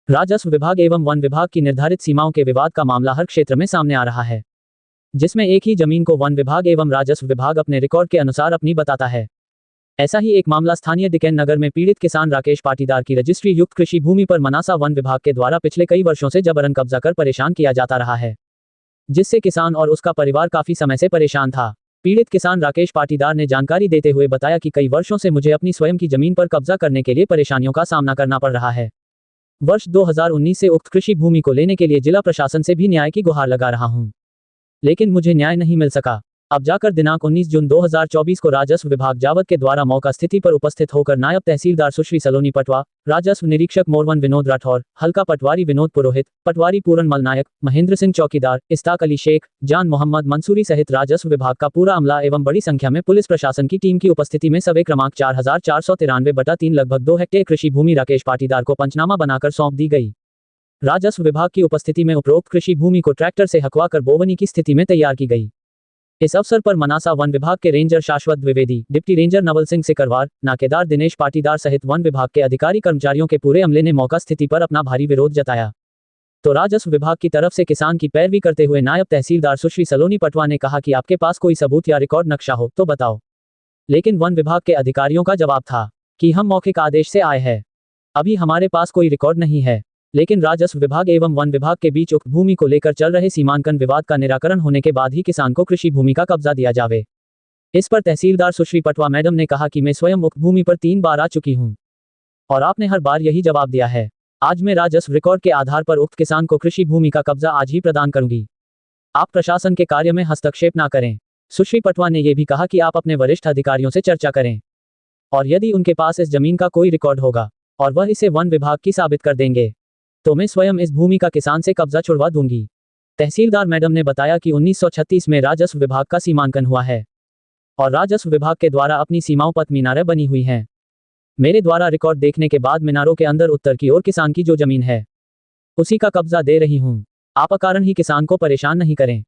राजस्व विभाग एवं वन विभाग की निर्धारित सीमाओं के विवाद का मामला हर क्षेत्र में सामने आ रहा है, जिसमें एक ही जमीन को वन विभाग एवं राजस्व विभाग अपने रिकॉर्ड के अनुसार अपनी बताता है। ऐसा ही एक मामला स्थानीय डिकेन नगर में पीड़ित किसान राकेश पाटीदार की रजिस्ट्री युक्त कृषि भूमि पर मनासा वन विभाग के द्वारा पिछले कई वर्षों से जबरन कब्जा कर परेशान किया जाता रहा है, जिससे किसान और उसका परिवार काफी समय से परेशान था। पीड़ित किसान राकेश पाटीदार ने जानकारी देते हुए बताया कि कई वर्षों से मुझे अपनी स्वयं की जमीन पर कब्जा करने के लिए परेशानियों का सामना करना पड़ रहा है। वर्ष 2019 से उक्त कृषि भूमि को लेने के लिए जिला प्रशासन से भी न्याय की गुहार लगा रहा हूं, लेकिन मुझे न्याय नहीं मिल सका। अब जाकर दिनांक 19 जून 2024 को राजस्व विभाग जावत के द्वारा मौका स्थिति पर उपस्थित होकर नायब तहसीलदार सुश्री सलोनी पटवा, राजस्व निरीक्षक मोरवन विनोद राठौर, हल्का पटवारी विनोद पुरोहित, पटवारी पूरन मल नायक, महेंद्र सिंह चौकीदार, इस्ताक अली शेख, जान मोहम्मद मंसूरी सहित राजस्व विभाग का पूरा अमला एवं बड़ी संख्या में पुलिस प्रशासन की टीम की उपस्थिति में सर्वे क्रमांक 4493/3 लगभग 2 हेक्टेयर कृषि भूमि राकेश पाटीदार को पंचनामा बनाकर सौंप दी गई। राजस्व विभाग की उपस्थिति में उपरोक्त कृषि भूमि को ट्रैक्टर से हकवा कर बोवनी की स्थिति में तैयार की गई। इस अवसर पर मनासा वन विभाग के रेंजर शाश्वत द्विवेदी, डिप्टी रेंजर नवल सिंह सिकरवार, नाकेदार दिनेश पाटीदार सहित वन विभाग के अधिकारी कर्मचारियों के पूरे अमले ने मौका स्थिति पर अपना भारी विरोध जताया। तो राजस्व विभाग की तरफ से किसान की पैरवी करते हुए नायब तहसीलदार सुश्री सलोनी पटवा ने कहा कि आपके पास कोई सबूत या रिकॉर्ड नक्शा हो तो बताओ। लेकिन वन विभाग के अधिकारियों का जवाब था कि हम मौखिक आदेश से आए हैं, अभी हमारे पास कोई रिकॉर्ड नहीं है। लेकिन राजस्व विभाग एवं वन विभाग के बीच उक्त भूमि को लेकर चल रहे सीमांकन विवाद का निराकरण होने के बाद ही किसान को कृषि भूमि का कब्जा दिया जावे। इस पर तहसीलदार सुश्री पटवा मैडम ने कहा कि मैं स्वयं उक्त भूमि पर 3 बार आ चुकी हूं और आपने हर बार यही जवाब दिया है। आज मैं राजस्व रिकॉर्ड के आधार पर उक्त किसान को कृषि भूमि का कब्जा आज ही प्रदान करूंगी। आप प्रशासन के कार्य में हस्तक्षेप न करें। सुश्री पटवा ने यह भी कहा कि आप अपने वरिष्ठ अधिकारियों से चर्चा करें और यदि उनके पास इस जमीन का कोई रिकॉर्ड होगा और वह इसे वन विभाग की साबित कर देंगे तो मैं स्वयं इस भूमि का किसान से कब्जा छुड़वा दूंगी। तहसीलदार मैडम ने बताया कि 1936 में राजस्व विभाग का सीमांकन हुआ है और राजस्व विभाग के द्वारा अपनी सीमाओं पर मीनारें बनी हुई हैं। मेरे द्वारा रिकॉर्ड देखने के बाद मीनारों के अंदर उत्तर की ओर किसान की जो जमीन है उसी का कब्जा दे रही हूं। आप अकारण ही किसान को परेशान नहीं करें।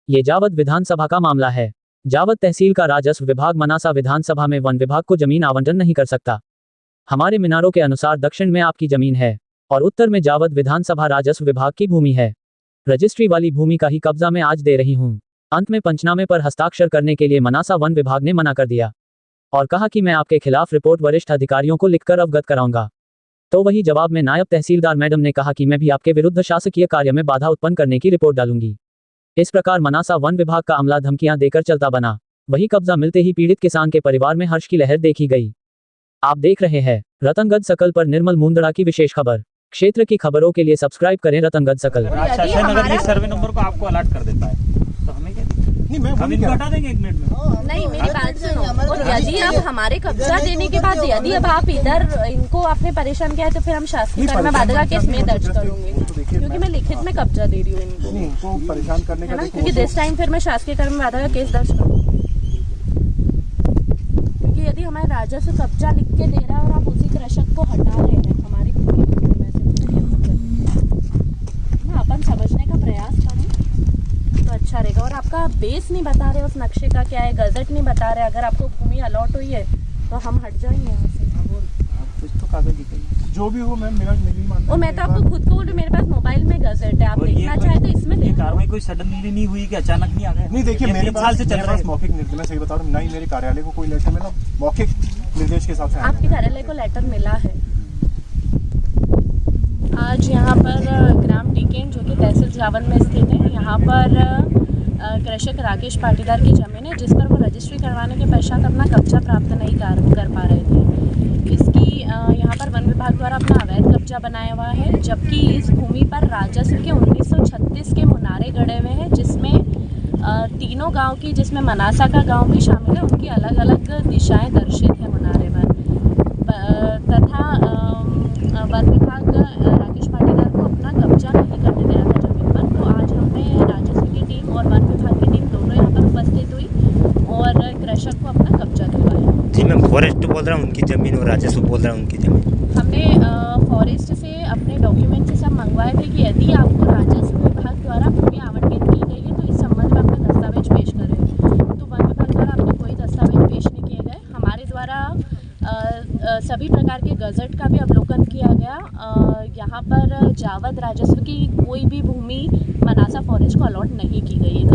ये जावत विधानसभा का मामला है। जावत तहसील का राजस्व विभाग मनासा विधानसभा में वन विभाग को जमीन आवंटन नहीं कर सकता। हमारे मीनारों के अनुसार दक्षिण में आपकी जमीन है और उत्तर में जावत विधानसभा राजस्व विभाग की भूमि है। रजिस्ट्री वाली भूमि का ही कब्जा मैं आज दे रही हूं। अंत में पंचनामे पर हस्ताक्षर करने के लिए मनासा वन विभाग ने मना कर दिया और कहा कि मैं आपके खिलाफ रिपोर्ट वरिष्ठ अधिकारियों को लिखकर अवगत कराऊंगा। तो वही जवाब में नायब तहसीलदार मैडम ने कहा कि मैं भी आपके विरुद्ध शासकीय कार्य में बाधा उत्पन्न करने की रिपोर्ट डालूंगी। इस प्रकार मनासा वन विभाग का अमला धमकियां देकर चलता बना। वही कब्जा मिलते ही पीड़ित किसान के परिवार में हर्ष की लहर देखी गई। आप देख रहे हैं रतनगढ़ सकल पर निर्मल मुंदड़ा की विशेष खबर। क्षेत्र की खबरों के लिए सब्सक्राइब करें रतनगढ़ सकल। शासन अगर ये सर्वे नंबर को आपको अलर्ट कर देता है तो हमें क्या नहीं, मैं हम इनको हटा देंगे 1 मिनट में। नहीं, मेरी बात सुनो। और यदि आप हमारे कब्जा देने के बाद यदि अब आप इधर इनको आपने परेशान किया है तो फिर हम शासकीय कर्म बाधा केस में दर्ज करूंगे, क्योंकि मैं लिखित में कब्जा दे रही हूँ इनको परेशान करने का, क्योंकि दिस टाइम फिर मैं शासकीय कर्म बाधा का केस दर्ज करूंगी। क्योंकि यदि हमारे राजस्व कब्जा लिख के दे रहा है और आप उसी कृषक को हटा रहे हैं हमारी अपन समझने का प्रयास करें तो अच्छा रहेगा। और आपका बेस नहीं बता रहे उस नक्शे का क्या है, गजट नहीं बता रहे। अगर आपको भूमि अलॉट हुई है तो हम हट जाएंगे यहाँ से। कुछ तो कागज दिखाइए जो भी हो मैम, मेरा मेरी मानना और मैं तो आपको खुद को बोल रही हूँ, मेरे पास मोबाइल में गजट है, आप देखना चाहे तो इसमें ये कार्रवाई कोई सडनली नहीं हुई कि अचानक नहीं आ गया। नहीं, देखिए मेरे पास मौखिक निर्देश, मैं सही बता रहा हूँ, ना ही मेरे कार्यालय को कोई लेटर मिला, मौखिक निर्देश के हिसाब से आपके कार्यालय को लेटर मिला है। आज यहाँ पर ग्राम टीकेन जो कि तहसील जावन में स्थित है, यहाँ पर कृषक राकेश पाटीदार की जमीन है जिस पर वो रजिस्ट्री करवाने के पश्चात अपना कब्जा प्राप्त नहीं कर पा रहे थे। इसकी यहाँ पर वन विभाग द्वारा अपना अवैध कब्जा बनाया हुआ है, जबकि इस भूमि पर राजस्व के 1936 के मुनारे गड़े हुए हैं, जिसमें तीनों गांव की, जिसमें मनासा का गांव भी शामिल है, उनकी अलग अलग दिशाएं दर्शित है मुनारे पर। तथा वन विभाग राकेश पाटीदार को अपना कब्जा नहीं करने दे रहा था जमीन पर। तो आज हमने राजस्व की टीम और वन विभाग की टीम दोनों यहाँ पर उपस्थित हुई और कृषक को अपना कब्जा दिलवाया। जी मैम, फॉरेस्ट बोल रहा हूँ उनकी ज़मीन और राजस्व बोल रहा हूँ उनकी ज़मीन। हमने फॉरेस्ट से अपने डॉक्यूमेंट से सब मंगवाए थे कि यदि आपको राजस्व विभाग द्वारा भूमि आवंटित की गई है तो इस संबंध में अपने दस्तावेज पेश करें। तो वन विभाग द्वारा अपने कोई दस्तावेज पेश नहीं किए गए। हमारे द्वारा सभी प्रकार के गजट का भी अवलोकन किया गया। यहाँ पर जावद राजस्व की कोई भी भूमि मनासा फॉरेस्ट को अलॉट नहीं की गई है।